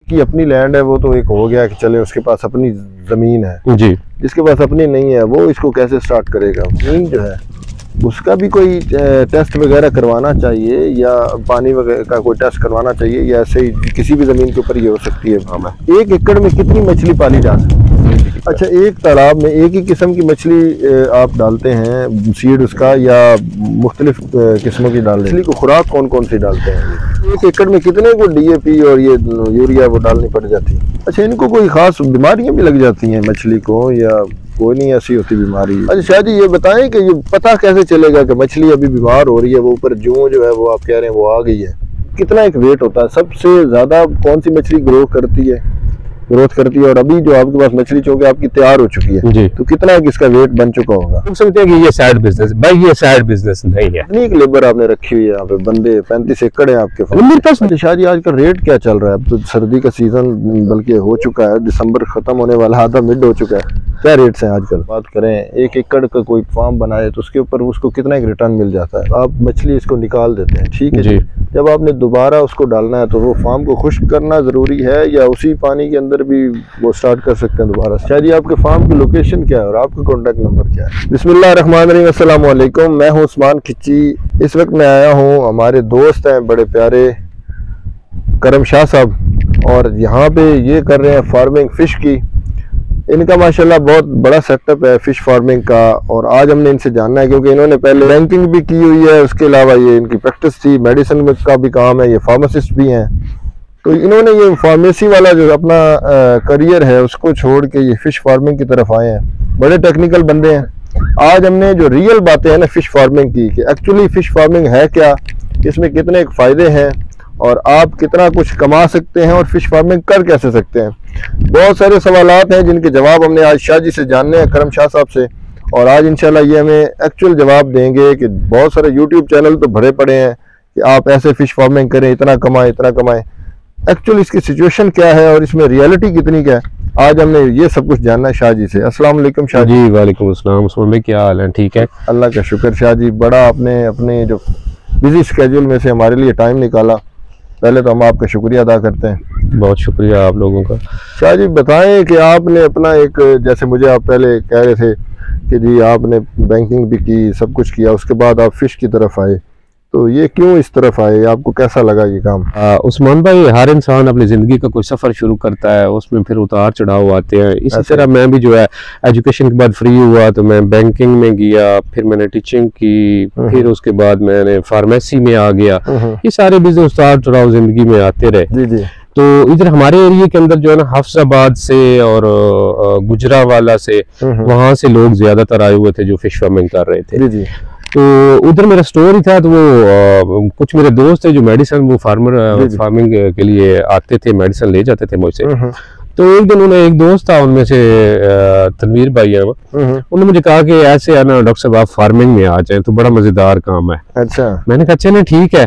की अपनी लैंड है वो तो एक हो गया कि चले उसके पास अपनी ज़मीन है जी। जिसके पास अपनी नहीं है वो इसको कैसे स्टार्ट करेगा। ज़मीन जो है उसका भी कोई टेस्ट वगैरह करवाना चाहिए या पानी वगैरह का कोई टेस्ट करवाना चाहिए या ऐसे ही किसी भी ज़मीन के ऊपर ये हो सकती है। 1 एकड़ में कितनी मछली पाली जा सकती है? अच्छा, एक तालाब में एक ही किस्म की मछली आप डालते हैं सीड उसका या मुख्तलिफ किस्मों की डालते हैं? मछली को खुराक कौन कौन सी डालते हैं? 1 एकड़ में कितने को DAP और ये यूरिया वो डालनी पड़ जाती है? अच्छा, इनको कोई ख़ास बीमारियां भी लग जाती हैं मछली को या कोई नहीं ऐसी होती बीमारी? अच्छा शाह जी, ये बताएं कि ये पता कैसे चलेगा कि मछली अभी बीमार हो रही है, वो ऊपर जूं जो है वो आप कह रहे हैं वो आ गई है? कितना एक वेट होता है? सबसे ज़्यादा कौन सी मछली ग्रोथ करती है और अभी जो आपके पास मछली चूंकि आपकी तैयार हो चुकी है जी, तो कितना इसका वेट बन चुका होगा? हम समझते हैं कि ये साइड बिजनेस, भाई ये साइड बिजनेस नहीं है। कितनी एक लेबर आपने रखी हुई है यहाँ पे? बंदे 35 एकड़ है आपके पास। शाह जी, आज का रेट क्या चल रहा है? अब तो सर्दी का सीजन बल्कि हो चुका है, दिसंबर खत्म होने वाला, आधा मिड हो चुका है, क्या रेट्स हैं आजकल? बात करें 1 एकड़ का कोई फार्म बनाए तो उसके ऊपर उसको कितना एक रिटर्न मिल जाता है? आप मछली इसको निकाल देते हैं, ठीक है जी। जब आपने दोबारा उसको डालना है तो वो फार्म को खुश्क करना जरूरी है या उसी पानी के अंदर भी वो स्टार्ट कर सकते हैं दोबारा? शाह जी, आपके फार्म की लोकेशन क्या है और आपका कॉन्टैक्ट नंबर क्या है? बिस्मिल्लाहिर्रहमानिर्रहीम, अस्सलाम वालेकुम। मैं हूँ उस्मान खिच्ची। इस वक्त मैं आया हूँ, हमारे दोस्त हैं बड़े प्यारे करम शाह साहब, और यहाँ पे ये कर रहे हैं फार्मिंग फ़िश की। इनका माशाल्लाह बहुत बड़ा सेटअप है फ़िश फार्मिंग का, और आज हमने इनसे जानना है क्योंकि इन्होंने पहले बैंकिंग भी की हुई है, उसके अलावा ये इनकी प्रैक्टिस थी, मेडिसिन का भी काम है, ये फार्मासिस्ट भी हैं। तो इन्होंने ये फार्मेसी वाला जो अपना करियर है उसको छोड़ के ये फ़िश फार्मिंग की तरफ आए हैं। बड़े टेक्निकल बंदे हैं। आज हमने जो रियल बातें हैं ना फ़िश फार्मिंग की, कि एक्चुअली फ़िश फार्मिंग है क्या, इसमें कितने फ़ायदे हैं और आप कितना कुछ कमा सकते हैं और फ़िश फार्मिंग कर कैसे सकते हैं। बहुत सारे सवालात हैं जिनके जवाब हमने आज शाह जी से जानने हैं, करम शाह साहब से, और आज इंशाल्लाह ये हमें एक्चुअल जवाब देंगे कि बहुत सारे यूट्यूब चैनल तो भरे पड़े हैं कि आप ऐसे फ़िश फार्मिंग करें, इतना कमाएं। एक्चुअली इसकी सिचुएशन क्या है और इसमें रियलिटी कितनी क्या है, आज हमने ये सब कुछ जानना है शाह जी से। अस्सलाम वालेकुम शाह जी। वालेकुम अस्सलाम। उस्मान भाई क्या हाल है? ठीक है, अल्लाह का शुक्र। शाह जी, बड़ा आपने अपने जो बिजी स्केड्यूल में से हमारे लिए टाइम निकाला, पहले तो हम आपका शुक्रिया अदा करते हैं। बहुत शुक्रिया आप लोगों का। शाह जी, बताएं कि आपने अपना एक, जैसे मुझे आप पहले कह रहे थे कि जी आपने बैंकिंग भी की, सब कुछ किया, उसके बाद आप फ़िश की तरफ आए, तो ये क्यों इस तरफ आए? आपको कैसा लगा ये काम? उस्मान भाई, हर इंसान अपनी ज़िंदगी का कोई सफ़र शुरू करता है, उसमें फिर उतार चढ़ाव आते हैं। इसी तरह मैं भी जो है एजुकेशन के बाद फ्री हुआ तो मैं बैंकिंग में गया, फिर मैंने टीचिंग की, फिर उसके बाद मैंने फार्मेसी में आ गया। ये सारे बिजनेस उतार चढ़ाव ज़िंदगी में आते रहे। जी जी। तो इधर हमारे एरिया के अंदर जो है ना, हाफिजाबाद से और गुजरावाला से, वहाँ से लोग ज़्यादातर आए हुए थे जो फिश फार्मिंग कर रहे थे। जी जी। तो उधर मेरा स्टोर ही था, तो वो कुछ मेरे दोस्त थे जो मेडिसिन, वो फार्मिंग के लिए आते थे, मेडिसिन ले जाते थे मुझसे। तो एक दिन उन्हें एक दोस्त था उनमें से तनवीर भाई है, उन्होंने मुझे कहा कि ऐसे है ना डॉक्टर साहब आप फार्मिंग में आ जाएं तो बड़ा मजेदार काम है। अच्छा। मैंने कहा चले ठीक है।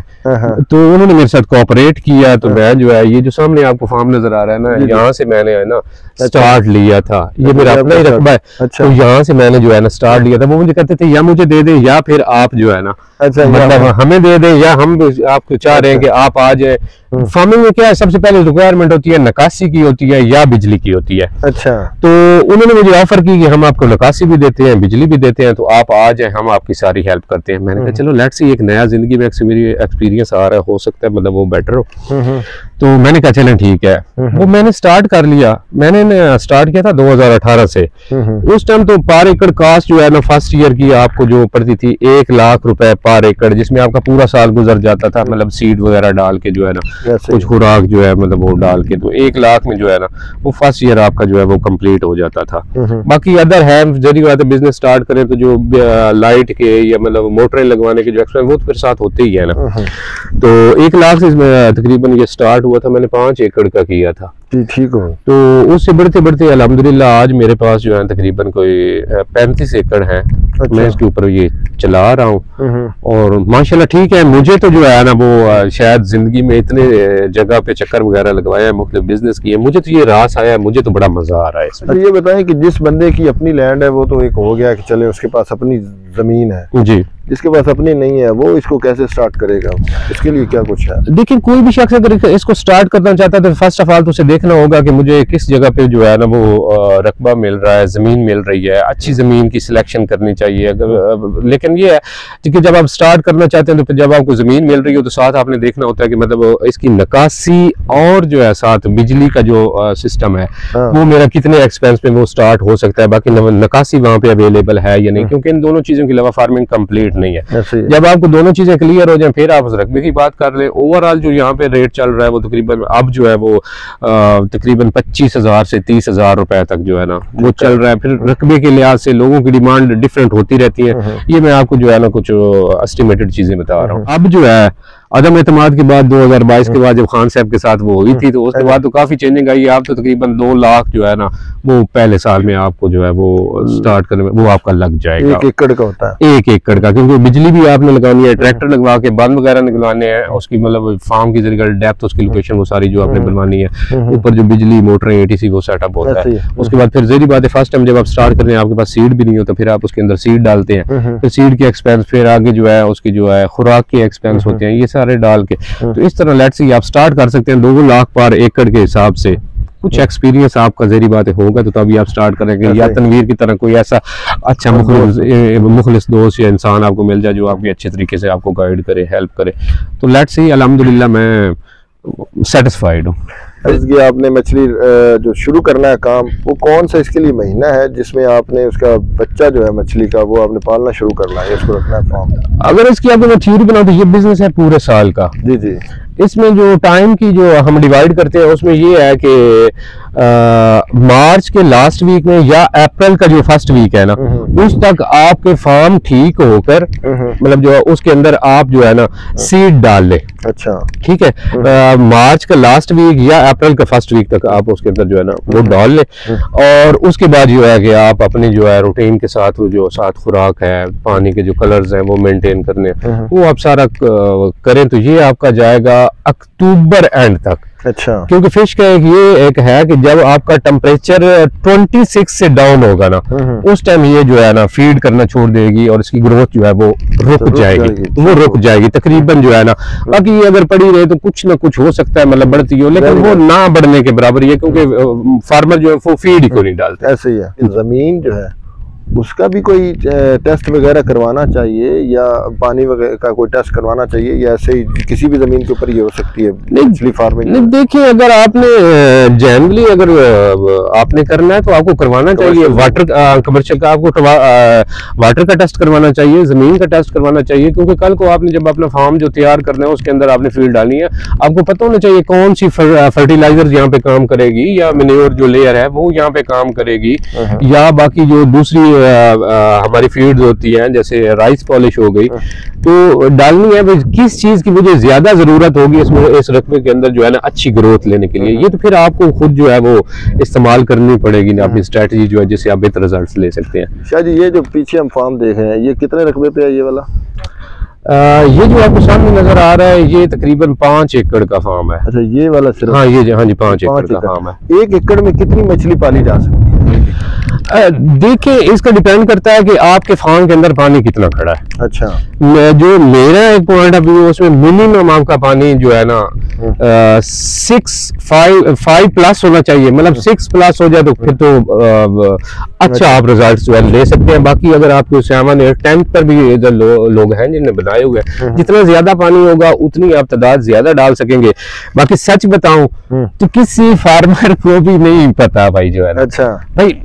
तो उन्होंने मेरे साथ कोऑपरेट किया। तो मैं जो है, ये जो सामने आपको फार्म नजर आ रहा है ना, यहाँ से मैंने है ना स्टार्ट लिया था। ये मेरा अपना ही रकबा है। तो यहाँ से मैंने जो है ना स्टार्ट लिया था। वो मुझे कहते थे या मुझे दे दे या फिर आप जो है ना, मतलब हमें दे दे, या हम आपको चाह रहे हैं कि आप आ जाए। फार्मिंग में क्या है, सबसे पहले रिक्वायरमेंट होती है नकासी की होती है या बिजली की होती है। अच्छा। तो उन्होंने मुझे ऑफर की कि हम आपको नकासी भी देते हैं, बिजली भी देते हैं, तो आप आ जाए, हम आपकी सारी हेल्प करते हैं। मैंने कहा चलो लेट्स सी, एक नया जिंदगी में एक्सपीरियंस आ रहा है, हो सकता है मतलब वो बेटर हो। तो मैंने कहा चलें ठीक है। वो मैंने स्टार्ट कर लिया। मैंने स्टार्ट किया था 2018 से। उस टाइम तो पर एकड़ कास्ट जो है ना फर्स्ट ईयर की आपको जो पड़ती थी 1 लाख रुपए पर एकड़, जिसमें आपका पूरा साल गुजर जाता था, मतलब सीड वगैरह डाल के जो है ना, कुछ खुराक जो है मतलब वो डाल के, तो 1 लाख में जो है ना वो फर्स्ट ईयर आपका जो है वो कंप्लीट हो जाता था। बाकी अदर है जरी बात है, बिजनेस स्टार्ट करें तो जो लाइट के या मतलब मोटरें लगवाने के जो एक्सपेंस वो तो फिर साथ होते ही है ना। तो 1 लाख से तकरीबन ये स्टार्ट हुआ था। मैंने 5 एकड़ का किया था। ठीक हो। तो उससे बढ़ते बढ़ते अल्हम्दुलिल्लाह आज मेरे पास जो है तकरीबन कोई 35 एकड़ है। अच्छा। मैं इसके ऊपर ये चला रहा हूँ और माशाल्लाह ठीक है। मुझे तो जो है ना वो शायद जिंदगी में इतने जगह पे चक्कर वगैरह लगवाया है, मुख्तलिफ बिजनेस किए, मुझे तो ये रास आया है, मुझे तो बड़ा मजा आ रहा है इसमें। ये बताएं कि जिस बंदे की अपनी लैंड है वो तो एक हो गया कि चले उसके पास अपनी जमीन है जी, जिसके पास अपनी नहीं है वो इसको कैसे स्टार्ट करेगा? इसके लिए क्या कुछ है? देखिए कोई भी शख्स अगर इसको स्टार्ट करना चाहता है तो फर्स्ट ऑफ ऑल तो उसे देखना होगा कि मुझे किस जगह पे जो है ना वो रकबा मिल रहा है, जमीन मिल रही है, अच्छी जमीन की सिलेक्शन करनी चाहिए। लेकिन ये है कि जब आप स्टार्ट करना चाहते हैं तो जब आपको जमीन मिल रही हो तो साथ आपने देखना होता है कि मतलब इसकी नकासी और जो है साथ बिजली का जो सिस्टम है वो मेरा कितने एक्सपेंस पे वो स्टार्ट हो सकता है, बाकी नकासी वहाँ पे अवेलेबल है या नहीं, क्योंकि इन दोनों चीजों के अलावा फार्मिंग कंप्लीट नहीं है। जब आपको दोनों चीजें क्लियर हो जाए फिर आप उस रकबे की बात कर ले। ओवरऑल जो यहाँ पे रेट चल रहा है वो तकरीबन अब जो है वो तकरीबन 25,000 से 30,000 रुपए तक जो है ना वो चल रहा है। फिर रकबे के लिहाज से लोगों की डिमांड डिफरेंट होती रहती है। ये मैं आपको जो है ना कुछ एस्टिमेटेड चीजें बता रहा हूँ। अब जो है अदम एतमाद के बाद 2022 के बाद जब खान साहब के साथ वो हुई थी तो उसके बाद तो काफी चेंजिंग आई। आप तो तकरीबन 2 लाख जो है ना वो पहले साल में आपको जो है वो स्टार्ट करने में वो आपका लग जाएगा। 1 एकड़ का होता है? 1 एकड़ का, क्योंकि बिजली भी आपने लगानी है, ट्रैक्टर लगवा के बंद वगैरह निकलवाने हैं, उसकी मतलब फार्म की जरिए डेप्थ, उसकी लोकेशन वो सारी जो आपने बनवानी है, ऊपर जो बिजली मोटर एटीसी वो सेटअप होता है। उसके बाद फिर जहरी बात है फर्स्ट टाइम जब आप स्टार्ट करते हैं आपके पास सीड भी नहीं होता, फिर आप उसके अंदर सीड डालते हैं, फिर सीड के एक्सपेंस, फिर आगे जो है उसकी जो है खुराक के एक्सपेंस होते हैं, ये सारे डाल के तो इस तरह लेट्स सी आप स्टार्ट कर सकते हैं 2 लाख पर एकड़ के हिसाब से। कुछ एक्सपीरियंस आपका जहरी बात होगा तो तभी आप स्टार्ट करेंगे, या तनवीर की तरह कोई ऐसा अच्छा मुखलिस दोस्त या इंसान आपको मिल जाए जो आपकी अच्छे तरीके से आपको गाइड करे, हेल्प करे। तो लेट्स सी अल्हम्दुलिल्लाह मैं सेटिस्फाइड हूँ। इसकी आपने मछली जो शुरू करना है काम, वो कौन सा इसके लिए महीना है जिसमें आपने उसका बच्चा जो है मछली का वो आपने पालना शुरू करना है, इसको रखना है फार्म? अगर इसकी आपको मैं थ्योरी बनाऊं तो ये बिजनेस है पूरे साल का। जी जी। इसमें जो टाइम की जो हम डिवाइड करते हैं उसमें ये है कि मार्च के लास्ट वीक में या अप्रैल का जो फर्स्ट वीक है ना उस तक आपके फार्म ठीक होकर मतलब जो उसके अंदर आप जो है ना सीड डाल ले। अच्छा ठीक है। मार्च का लास्ट वीक या अप्रैल का फर्स्ट वीक तक आप उसके अंदर जो है ना वो डाल ले, और उसके बाद जो है कि आप अपने जो है रूटीन के साथ वो जो साथ खुराक है, पानी के जो कलर्स हैं वो मेंटेन करने वो आप सारा करें तो ये आपका जाएगा अक्टूबर एंड तक। अच्छा। क्योंकि फिश का एक है कि जब आपका टेम्परेचर 26 से डाउन होगा ना उस टाइम ये जो है ना फीड करना छोड़ देगी और इसकी ग्रोथ जो है वो रुक जाएगी तकरीबन जो है ना। बाकी अगर पड़ी रहे तो कुछ ना कुछ हो सकता है, मतलब बढ़ती हो, लेकिन वो ना बढ़ने के बराबर ही है क्योंकि फार्मर जो है वो फीड ही को नहीं डालते। ऐसे ही है। जमीन जो है उसका भी कोई टेस्ट वगैरह करवाना चाहिए या पानी वगैरह का कोई टेस्ट करवाना चाहिए, या ऐसे ही किसी भी जमीन के ऊपर ये हो सकती है मछली फार्मिंग? नहीं देखिए, अगर आपने जनरली अगर आपने करना है तो आपको करवाना चाहिए वाटर कमर्शियल का, आपको वाटर का टेस्ट करवाना चाहिए, जमीन का टेस्ट करवाना चाहिए, क्योंकि कल को आपने जब अपना फार्म जो तैयार करना है उसके अंदर आपने फीड डालनी है, आपको पता होना चाहिए कौन सी फर्टिलाइजर यहाँ पे काम करेगी या मेन्योर जो लेयर है वो यहाँ पे काम करेगी, या बाकी जो दूसरी हमारी फीड्स होती हैं जैसे राइस पॉलिश हो गई तो डालनी है। किस चीज की मुझे ज्यादा जरूरत होगी इस रकबे के अंदर जो है ना अच्छी ग्रोथ लेने के लिए, ये तो फिर आपको खुद जो है वो इस्तेमाल करनी पड़ेगी ना अपनी स्ट्रेटजी जो है जिससे आप बेहतर रिजल्ट्स ले सकते हैं। शाह जी, ये जो पीछे हम फार्म देख रहे हैं ये कितने रकबे पे है ये वाला? ये जो आपको सामने नजर आ रहा है ये तकरीबन 5 एकड़ का फार्म है। अच्छा, ये वाला सिर्फ? हाँ ये हाँ जी 5 एकड़ का फार्म है। 1 एकड़ में कितनी मछली पाली जा सकती है? देखिए इसका डिपेंड करता है कि आपके फार्म के अंदर पानी कितना खड़ा है। अच्छा। जो मेरा एक पॉइंट ऑफ व्यू उसमें मिनिमम आपका पानी जो है ना 5 प्लस होना चाहिए, मतलब 6 प्लस हो जाए तो फिर तो अच्छा आप रिजल्ट जो है ले सकते हैं। बाकी अगर आपको 7 8 10 पर भी इधर लोग हैं जिन्हें बनाए हुए हैं, जितना ज्यादा पानी होगा उतनी आप तादाद ज्यादा डाल सकेंगे। बाकी सच बताऊं तो किसी फार्मर को भी नहीं पता भाई जो है ना। अच्छा भाई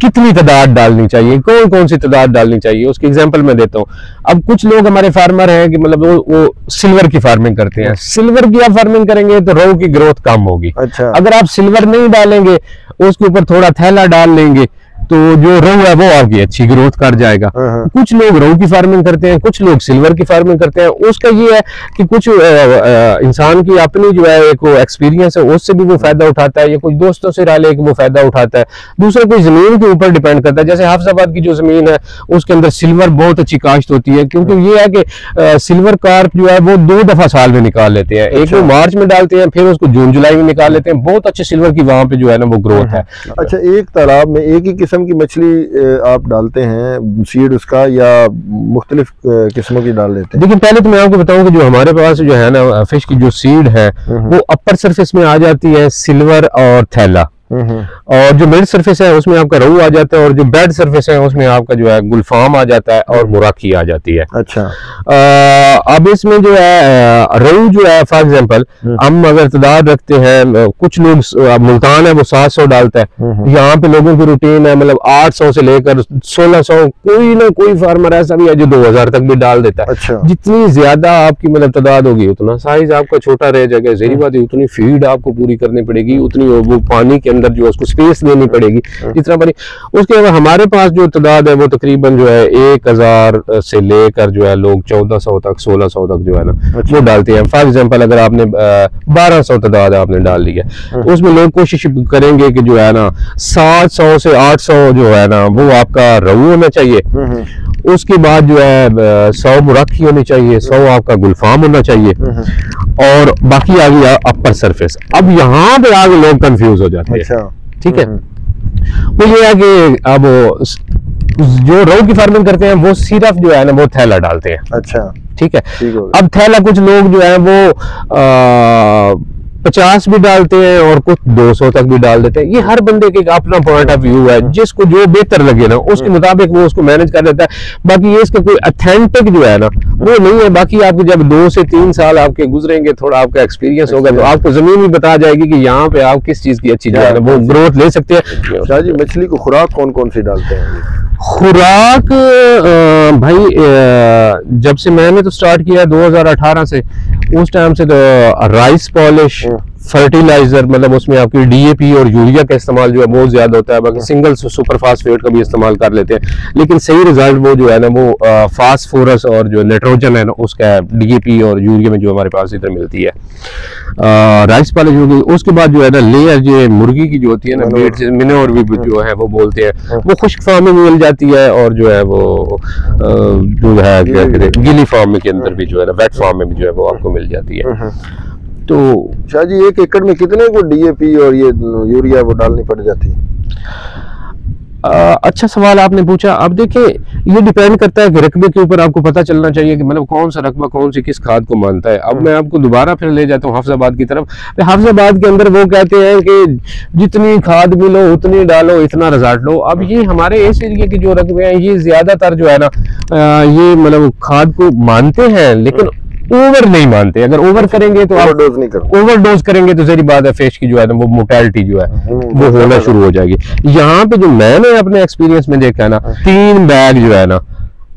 कितनी तादाद डालनी चाहिए, कौन कौन सी तादाद डालनी चाहिए, उसकी एग्जांपल मैं देता हूँ। अब कुछ लोग हमारे फार्मर हैं कि मतलब वो सिल्वर की फार्मिंग करते हैं। सिल्वर की आप फार्मिंग करेंगे तो रोहू की ग्रोथ कम होगी। अच्छा। अगर आप सिल्वर नहीं डालेंगे उसके ऊपर थोड़ा थैला डाल लेंगे तो जो रोहू है वो आपकी अच्छी ग्रोथ कर जाएगा। कुछ लोग रोहू की फार्मिंग करते हैं, कुछ लोग सिल्वर की फार्मिंग करते हैं। उसका ये है कि कुछ इंसान की अपनी जो है एक एक्सपीरियंस है उससे भी वो फायदा उठाता है, या कुछ दोस्तों से राय लेके वो फायदा उठाता है। दूसरा कोई जमीन के ऊपर डिपेंड करता है। जैसे हाफिजाबाद की जो जमीन है उसके अंदर सिल्वर बहुत अच्छी काश्त होती है, क्योंकि ये है कि सिल्वर कार्प जो है वो 2 दफा साल में निकाल लेते हैं। एक वो मार्च में डालते हैं, फिर उसको जून जुलाई में निकाल लेते हैं। बहुत अच्छे सिल्वर की वहां पे जो है ना वो ग्रोथ है। अच्छा, एक तालाब में एक ही किस्म किस्म की मछली आप डालते हैं, सीड उसका, या मुख्तलिफ किस्मों की डाल लेते हैं? देखिए पहले तो मैं आपको बताऊं कि जो हमारे पास जो है ना फिश की जो सीड है वो अपर सरफेस में आ जाती है सिल्वर और थैला, और जो मिड सरफेस है उसमें आपका रहू आ जाता है, और जो बेड सरफेस है उसमें आपका जो है गुलफाम आ जाता है और मुराकी आ जाती है। अच्छा। अब इसमें जो है रहू जो है फॉर एग्जांपल हम अगर तादाद रखते हैं, कुछ लोग मुल्तान है वो 700 डालता है, यहाँ पे लोगों की रूटीन है मतलब 800 से लेकर 1600, कोई ना कोई फार्मर ऐसा भी है जो 2000 तक भी डाल देता है। अच्छा। जितनी ज्यादा आपकी मतलब तादाद होगी उतना साइज आपका छोटा रह जाएगा, ज़ाहिर बात है उतनी फीड आपको पूरी करनी पड़ेगी, उतनी वो पानी के अंदर जो उसको स्पेस देनी पड़ेगी जितना पानी। उसके बाद हमारे पास जो तादाद है वो तकरीबन जो है 1000 से लेकर जो है लोग 1400 तक 1600 तक जो है ना वो डालते हैं। फॉर एग्जांपल अगर आपने 1200 तादाद आपने डाल ली है, उसमें लोग कोशिश करेंगे कि जो है ना 700 से 800 जो है ना वो आपका रहू होना चाहिए, उसके बाद जो है 100 मुराकी होनी चाहिए, 100 आपका गुलफाम होना चाहिए, और बाकी आ गया अपर सरफेस। अब यहाँ पे आगे लोग कंफ्यूज हो जाते हैं। अच्छा। ठीक है, वो ये है कि अब जो रहू की फार्मिंग करते हैं वो सिर्फ जो है ना वो थैला डालते हैं। अच्छा। ठीक है, अब थैला कुछ लोग जो है वो 50 भी डालते हैं और कुछ 200 तक भी डाल देते हैं। ये हर बंदे का अपना पॉइंट ऑफ व्यू है, जिसको जो बेहतर लगे ना उसके मुताबिक वो उसको मैनेज कर लेता है। बाकी ये इसका कोई ऑथेंटिक जो है ना वो नहीं है। बाकी आपको जब 2 से 3 साल आपके गुजरेंगे, थोड़ा आपका एक्सपीरियंस होगा, तो आपको जमीन भी बता जाएगी कि यहाँ पे आप किस चीज की अच्छी जो है ना वो ग्रोथ ले सकते हैं। शाह जी, मछली को खुराक कौन कौन सी डालते हैं? खुराक भाई जब से मैंने तो स्टार्ट किया 2018 से, उस टाइम से तो राइस पॉलिश, फर्टिलाइजर, मतलब उसमें आपकी डीएपी और यूरिया का इस्तेमाल जो है बहुत ज्यादा होता है। बाकी सिंगल सुपर फास्फेट का भी इस्तेमाल कर लेते हैं, लेकिन सही रिजल्ट वो जो है ना वो फास्फोरस और जो नाइट्रोजन है ना उसका डीएपी और यूरिया में जो हमारे पास इधर मिलती है। राइस पॉलिश हो गई, उसके बाद जो है ना लेयर जो मुर्गी की जो होती है ना मिनोर भी जो है वो बोलते हैं, वो खुश्क फार्म में मिल जाती है, और जो है वो जो है गीली फार्म के अंदर भी जो है ना वेट फार्म में भी जो है वो आपको मिल जाती है। तो शाह जी, 1 एकड़ में कितने को डीएपी और ये यूरिया वो डालनी पड़ जाती है? अच्छा सवाल आपने पूछा। अब देखिए ये डिपेंड करता है कि रकबे के ऊपर आपको पता चलना चाहिए कि मतलब कौन सा रकबा कौन सी किस खाद को मानता है। अब मैं आपको दोबारा फिर ले जाता हूँ हाफिजाबाद की तरफ। हाफिजाबाद के अंदर वो कहते हैं कि जितनी खाद मिलो उतनी डालो, इतना रिजल्ट लो। अब ये हमारे इस एरिया के जो रकबे हैं ये ज्यादातर जो है ना ये मतलब खाद को मानते हैं, लेकिन ओवर नहीं मानते। अगर ओवर करेंगे तो आप ओवरडोज करेंगे तो जरी बात है फिश की जो है ना वो मोर्टेलिटी जो है वो होना शुरू हो जाएगी। यहाँ पे जो मैंने अपने एक्सपीरियंस में देखा है ना 3 बैग जो है ना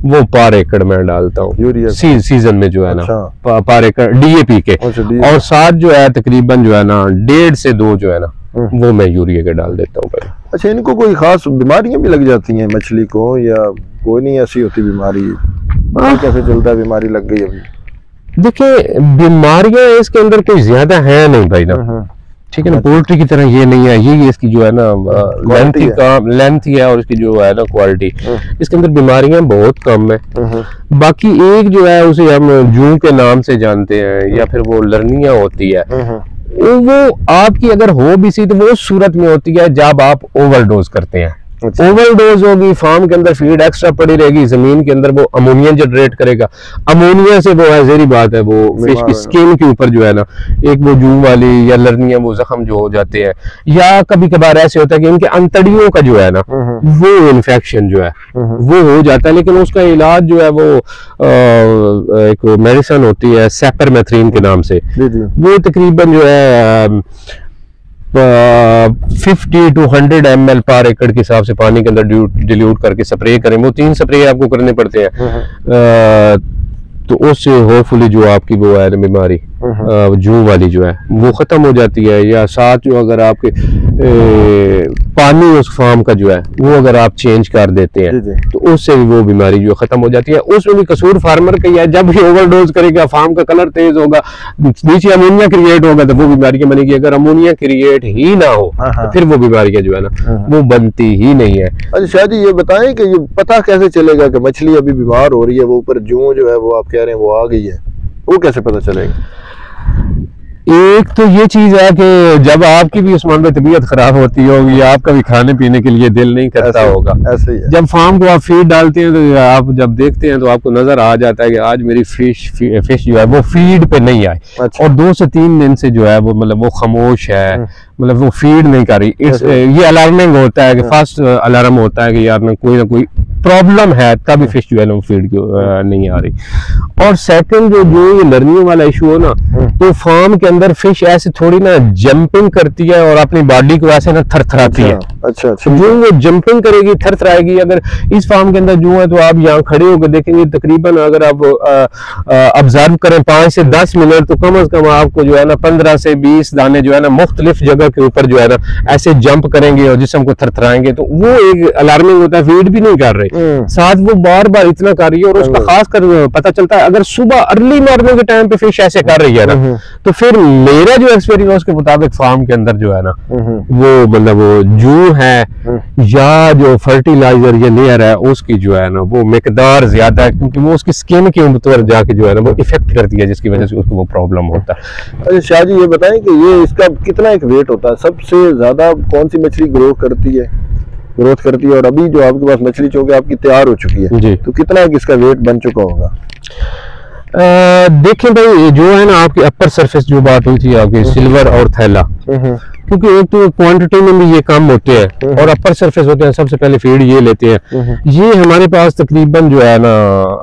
वो पर एकड़ में डालता हूँ सीजन में जो है ना पर एकड़ डीएपी के, और साथ जो है तकरीबन जो है ना 1.5 से 2 जो है ना वो मैं यूरिया के डाल देता हूँ। अच्छा, इनको कोई खास बीमारियां भी लग जाती हैं मछली को, या कोई नहीं ऐसी होती बीमारी? कैसे चलता है बीमारी लग गई अभी? देखिए बीमारियां इसके अंदर कोई ज्यादा है नहीं भाई ना, ठीक है ना, पोल्ट्री की तरह ये नहीं है। ये इसकी जो है ना लेंथ है और इसकी जो है ना क्वालिटी, इसके अंदर बीमारियां बहुत कम है। बाकी एक जो है उसे हम जू के नाम से जानते हैं, या फिर वो लर्निया होती है, वो आपकी अगर हो भी सी तो वो सूरत में होती है जब आप ओवरडोज करते हैं। ओवरडोज होगी, फार्म के अंदर फीड एक्स्ट्रा पड़ी रहेगी, जमीन के अंदर वो अमोनिया जनरेट करेगा। अमोनिया से वो है ज़ाहिर बात है वो फिश की स्किन के ऊपर जो है ना एक वो जू वाली या लर्निया वो जख्म जो हो जाते हैं, या कभी कभार ऐसे होता है कि इनके अंतड़ियों का जो है ना वो इन्फेक्शन जो है वो हो जाता है। लेकिन उसका इलाज जो है वो एक मेडिसिन होती है सेपरमेथ्रिन के नाम से, वो तकरीबन जो है 50 to 100 ml पर एकड़ के हिसाब से पानी के अंदर डिल्यूट करके स्प्रे करें। वो 3 स्प्रे आपको करने पड़ते हैं, तो उससे होपफुली जो आपकी वो है बीमारी जू वाली जो है वो खत्म हो जाती है। या साथ जो अगर आपके पानी उस फार्म का जो है वो अगर आप चेंज कर देते हैं तो उससे भी वो बीमारी जो खत्म हो जाती है। उसमें भी कसूर फार्मर का ही है, जब भी ओवरडोज करेगा फार्म का कलर तेज होगा, नीचे अमोनिया क्रिएट होगा तो वो बीमारियां बनेगी। अगर अमोनिया क्रिएट ही ना हो तो फिर वो बीमारियां जो है ना वो बनती ही नहीं है। अच्छा शाह जी, ये बताएं कि ये पता कैसे चलेगा कि मछली अभी बीमार हो रही है, वो ऊपर जू जो है वो आप कह रहे हैं वो आ गई है, वो कैसे पता चलेगा? एक तो ये चीज है कि जब आपकी भी उस्मान में तबीयत खराब होती होगी, आपका भी खाने पीने के लिए दिल नहीं करता होगा। ऐसे ही है। जब फार्म को आप फीड डालते हैं तो आप जब देखते हैं तो आपको नजर आ जाता है कि आज मेरी फिश जो है वो फीड पे नहीं आई। अच्छा। और 2 से 3 दिन से जो है वो मतलब वो खामोश है, मतलब वो फीड नहीं कर रही। ये अलार्मिंग होता है कि फर्स्ट अलार्म होता है कि यार ना कोई प्रॉब्लम है, तभी फिश जो है ना फीड नहीं आ रही। और सेकंड जो ये लर्निंग वाला इशू हो ना, तो फार्म के अंदर फिश ऐसे थोड़ी ना जंपिंग करती है और अपनी बॉडी को ऐसे ना थरथराती है। अच्छा। जो वो जंपिंग करेगी, थरथराएगी। अगर इस फार्म के अंदर जो है तो आप यहाँ खड़े होकर देखेंगे, तकरीबन अगर आप ऑब्जर्व करें 5 से 10 मिनट, तो कम से कम आपको जो है ना 15 से 20 दाने जो है ना मुख्तलिफ जगह के ऊपर जो है ना ऐसे जंप करेंगे और जिस्म को थरथराएंगे। तो वो एक अलार्मिंग होता है, फीड भी नहीं कर रही, साथ वो बार बार इतना कर रही है। और उसका खास कर पता चलता है अगर सुबह अर्ली मॉर्निंग के टाइम पे फिश ऐसे कर रही है ना, तो फिर मेरा जो एक्सपीरियंस उसके मुताबिक फार्म के अंदर जो है ना वो मतलब वो जू है या जो फर्टिलाइजर या लेयर है उसकी जो है ना वो मिकदार ज्यादा है, क्योंकि वो उसकी स्किन के ऊपर जाके जो है ना वो इफेक्ट करती है, जिसकी वजह से उसको वो प्रॉब्लम होता है। अच्छा शाह जी, ये बताएं कि ये इसका कितना एक वेट होता है? सबसे ज्यादा कौन सी मछली ग्रोथ करती है? और अभी जो आपके पास मछली चौके आपकी तैयार हो चुकी है जी, तो कितना एक इसका वेट बन चुका होगा? देखें भाई, जो है ना आपकी अपर सरफेस जो बात हुई थी आपकी सिल्वर और थैला, क्योंकि एक तो क्वांटिटी में भी ये कम होते हैं और अपर सरफेस होते हैं, सबसे पहले फीड ये लेते हैं। ये हमारे पास तकरीबन जो है ना,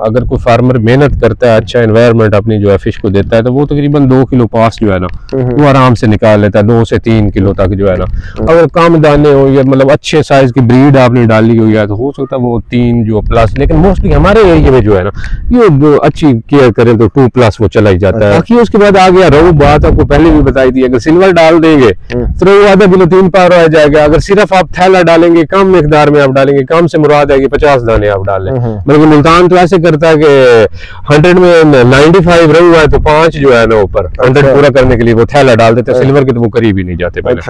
अगर कोई फार्मर मेहनत करता है, अच्छा एनवायरनमेंट अपनी जो है फिश को देता है, तो वो तकरीबन 2 किलो पास जो है ना वो आराम से निकाल लेता है, 2 से 3 किलो तक जो है ना। अगर कम दाने हो या मतलब अच्छे साइज की ब्रीड आपने डाली हुई है तो हो सकता है वो 3 जो प्लस, लेकिन मोस्टली हमारे एरिया में जो है ना ये जो अच्छी केयर करें तो 2+ वो चला ही जाता है। बाकी उसके बाद आ गया रोहू, बात आपको पहले भी बताई थी, अगर सिल्वर डाल देंगे तो आधा किलो 3 पार आ जाएगा। अगर सिर्फ आप थैला डालेंगे, कम मिकदार में आप डालेंगे, कम से मुराद है कि 50 दाने आप डाल लें। मतलब मुल्तान तो ऐसे करता है कि 100 में 95 रहू है तो 5 जो है ना ऊपर 100 पूरा करने के लिए वो थैला डाल देते हैं। सिल्वर के तो वो करीब ही नहीं जाते पहले।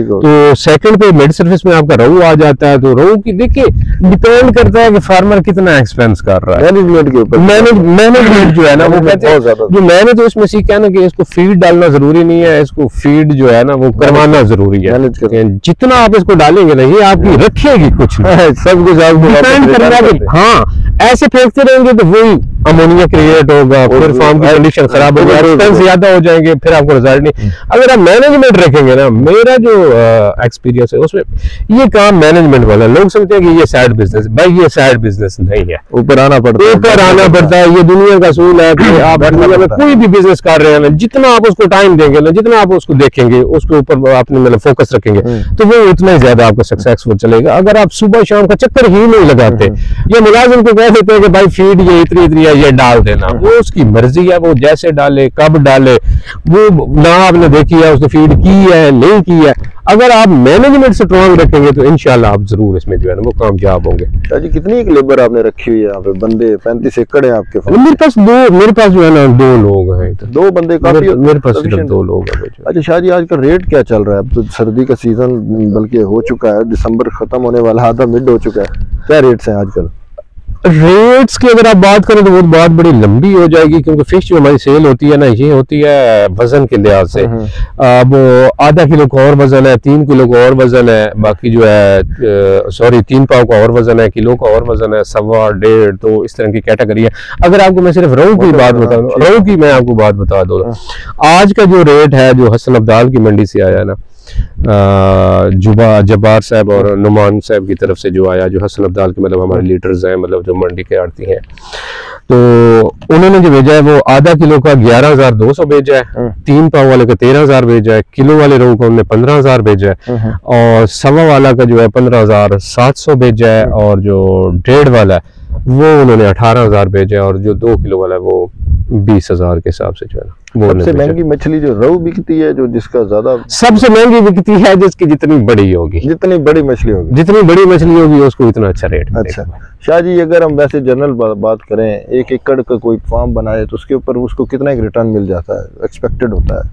तो सेकंड पे मिड सर्फेस में आपका रहू आ जाता है। तो रहू की देखिए डिपेंड करता है कि फार्मर कितना एक्सपेंस कर रहा है मैनेजमेंट के ऊपर। मैनेजमेंट जो है ना वो कहते हैं, जो मैंने तो इसमें सीखा है ना कि इसको फीड डालना जरूरी नहीं है, इसको फीड जो है ना वो करवाना जरूरी है। जितना आप इसको डालेंगे ना ये आपकी रखेगी कुछ सब कुछ आपको। हाँ, ऐसे फेंकते रहेंगे तो वही अमोनिया क्रिएट होगा, फिर फार्म की कंडीशन खराब होगी, एक्सपेंस ज्यादा हो जाएंगे, फिर आपको रिजल्ट नहीं। अगर आप मैनेजमेंट रखेंगे ना, मेरा जो एक्सपीरियंस है उसमें ये काम मैनेजमेंट वाला, लोग समझते हैं कि ये साइड बिजनेस, भाई ये साइड बिजनेस नहीं है, ऊपर आना पड़ता है। ये दुनिया का असूल है कि आप दुनिया में कोई भी बिजनेस कर रहे हैं ना, जितना आप उसको टाइम देंगे ना, जितना आप उसको देखेंगे, उसके ऊपर अपने मतलब फोकस रखेंगे तो वो उतना ही ज्यादा आपको सक्सेसफुल चलेगा। अगर आप सुबह शाम का चक्कर ही नहीं लगाते या मुलाजिम को कह देते हैं कि भाई फीड ये इतनी ये डाल देना, वो उसकी मर्जी है, वो जैसे डाले कब डाले, वो ना आपने देखी है उसने फीड की है नहीं की है। अगर आप मैनेजमेंट स्ट्रॉन्ग रखेंगे तो इंशाल्लाह आप जरूर इसमें जो है ना वो कामयाब होंगे। जी, कितनी एक लेबर आपने रखी हुई है यहाँ पे? बंदे 35 एकड़ है आपके पास? मेरे पास जो है ना 2 लोग हैं। 2 बंदे काफी? मेरे पास सिर्फ 2 लोग हैं। अच्छा शाह जी, आज का रेट क्या चल रहा है? अब तो सर्दी का सीजन बल्कि हो चुका है, दिसंबर खत्म होने वाला, आधा मिड हो चुका है, क्या रेट्स हैं आजकल? रेट्स की अगर आप बात करें तो वो बात बड़ी लंबी हो जाएगी, क्योंकि फिश जो हमारी सेल होती है ना ये होती है वजन के लिहाज से। अब आधा किलो का और वजन है, 3 किलो का और वजन है, बाकी जो है 3 पाव का और वजन है, किलो का और वजन है, 1.25, 1.5, तो इस तरह की कैटेगरी है। अगर आपको मैं सिर्फ रहू की बात बता दूं, रहू की मैं आपको बात बता दूं, आज का जो रेट है जो हसन अब्दाल की मंडी से आया ना, जब्बार साहब और नुमान साहब की तरफ से जो आया, जो हसन अब्दाल के मतलब हमारे लीडर्स हैं, मतलब जो मंडी के आड़ती हैं, तो उन्होंने जो भेजा है वो आधा किलो का 11,200 भेजा है, 3 पाव वाले का 13,000 भेजा है, किलो वाले रोहू का उन्होंने 15,000 भेजा है, और 1.25 वाला का जो है 15,700 भेजा है, और जो 1.5 वाला है वो उन्होंने 18,000 भेजा है, और जो 2 किलो वाला है वो 20,000 के हिसाब से जो है ना वो सबसे महंगी मछली जो रहू बिकती है, जो जिसका ज्यादा सबसे महंगी बिकती है जिसकी जितनी बड़ी होगी, जितनी बड़ी मछली होगी, जितनी बड़ी मछली होगी उसको इतना अच्छा रेट। अच्छा शाह जी, अगर हम वैसे जनरल बात करें, 1 एकड़ का कोई फार्म बनाए तो उसके ऊपर उसको कितना एक रिटर्न मिल जाता है, एक्सपेक्टेड होता है?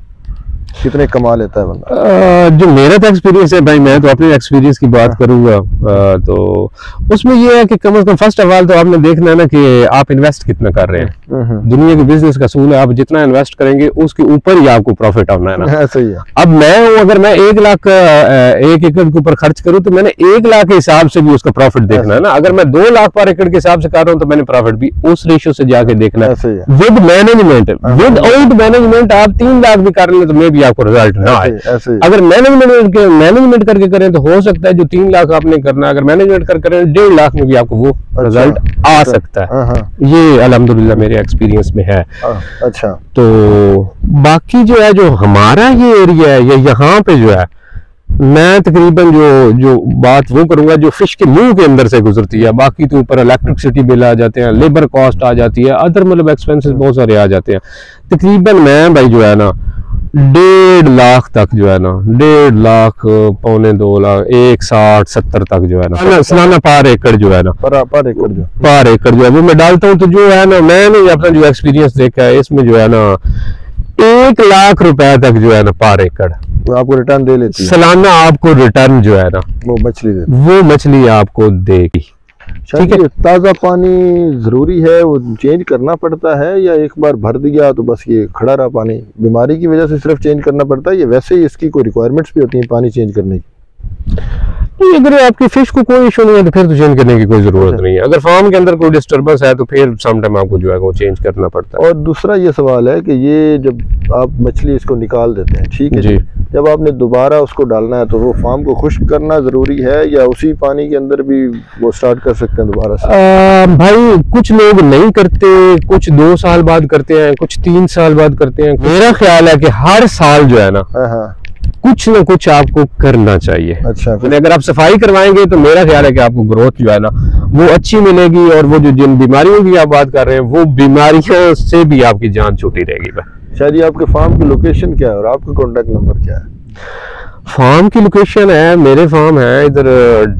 कितने कमा लेता है बंदा? जो मेरा तो एक्सपीरियंस है भाई, मैं तो अपने एक्सपीरियंस की बात करूंगा, तो उसमें ये है कि कम से कम फर्स्ट ऑफ ऑल तो आपने देखना है ना कि आप इन्वेस्ट कितना कर रहे हैं। दुनिया के बिजनेस का असूल है, आप जितना इन्वेस्ट करेंगे उसके ऊपर ही आपको प्रॉफिट आना है ना। सही है। अब मैं हूं, अगर मैं 1 लाख 1 एकड़ के ऊपर खर्च करूं तो मैंने 1 लाख के हिसाब से भी उसका प्रॉफिट देखना है ना। अगर मैं 2 लाख पर एकड़ के हिसाब से कर रहा हूं तो मैंने प्रॉफिट भी उस रेशियो से जाके देखना है। विद मैनेजमेंट, विदाउट मैनेजमेंट आप 3 लाख भी कर लें तो मे भी आपको रिजल्ट ना आए। अगर मैनेजमेंट करके करें तो हो सकता है जो 3 लाख आपने करना है, अगर मैनेजमेंट कर करें 1.5 लाख में भी आपको वो रिजल्ट आ सकता है। ये अल्हम्दुलिल्लाह मेरे एक्सपीरियंस में है। अच्छा, तो बाकी जो है, जो हमारा ये एरिया है, ये यहाँ पे जो है, मैं तकरीबन जो बात वो करूंगा जो फिश के मुंह के अंदर से गुजरती है। बाकी तो ऊपर इलेक्ट्रिसिटी बिल आ जाते हैं, लेबर कॉस्ट आ जाती है, अदर मतलब एक्सपेंसेस बहुत सारे आ जाते हैं। तकरीबन मैं भाई जो है ना 1.5 लाख तक जो है ना, 1.5 लाख, 1.25 लाख, 1.60-1.70 तक जो है ना सालाना पर एकड़ जो है ना, पर एकड़ जो है वो मैं डालता हूँ। तो जो है ना, मैंने अपना जो एक्सपीरियंस देखा है इसमें जो है ना 1 लाख रुपए तक जो है ना पर एकड़ आपको रिटर्न दे लेती है। सालाना आपको रिटर्न जो है ना वो मछली आपको देगी। ठीक है। ताज़ा पानी जरूरी है, वो चेंज करना पड़ता है, या एक बार भर दिया तो बस ये खड़ा रहा पानी? बीमारी की वजह से सिर्फ चेंज करना पड़ता है, या वैसे ही इसकी कोई रिक्वायरमेंट्स भी होती है पानी चेंज करने की? अगर आपकी फिश को कोई इशू नहीं है तो फिर तो चेंज करने की कोई जरूरत नहीं है। अगर फार्म के अंदर कोई डिस्टर्बेंस है तो फिर समटाइम आपको जो है वो चेंज करना पड़ता है। और दूसरा ये सवाल है कि ये जब आप मछली इसको निकाल देते हैं, ठीक है जी, जब आपने दोबारा उसको डालना है तो वो फार्म को खुश्क करना जरूरी है, या उसी पानी के अंदर भी वो स्टार्ट कर सकते हैं दोबारा से? भाई कुछ लोग नहीं करते, कुछ 2 साल बाद करते हैं, कुछ 3 साल बाद करते हैं। मेरा ख्याल है कि हर साल जो है ना कुछ ना कुछ आपको करना चाहिए। अच्छा, अगर आप सफाई करवाएंगे तो मेरा ख्याल है कि आपको ग्रोथ जो है ना वो अच्छी मिलेगी, और वो जो जिन बीमारियों की आप बात कर रहे हैं वो बीमारियों से भी आपकी जान छूटी रहेगी। शायद आपके फार्म की लोकेशन क्या है और आपका कॉन्टेक्ट नंबर क्या है? फार्म की लोकेशन है, मेरे फार्म है इधर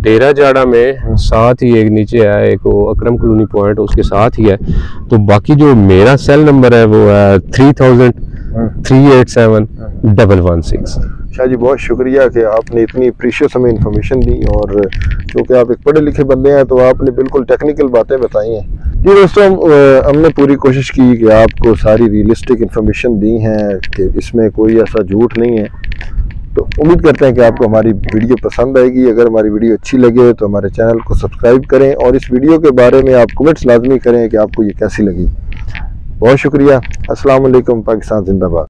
डेरा जाड़ा में, साथ ही एक नीचे है एक अकरम कॉलोनी पॉइंट, उसके साथ ही है। तो बाकी जो मेरा सेल नंबर है वो है 3000-387-116। शाह जी बहुत शुक्रिया कि आपने इतनी प्रीशियस हमें इंफॉर्मेशन दी, और क्योंकि आप एक पढ़े लिखे बंदे हैं तो आपने बिल्कुल टेक्निकल बातें बताई हैं। जी दोस्तों, हमने पूरी कोशिश की कि आपको सारी रियलिस्टिक इंफॉर्मेशन दी हैं कि इसमें कोई ऐसा झूठ नहीं है। तो उम्मीद करते हैं कि आपको हमारी वीडियो पसंद आएगी। अगर हमारी वीडियो अच्छी लगे तो हमारे चैनल को सब्सक्राइब करें, और इस वीडियो के बारे में आप कमेंट्स लाजमी करें कि आपको ये कैसी लगी। बहुत शुक्रिया। अस्सलाम वालेकुम। पाकिस्तान जिंदाबाद।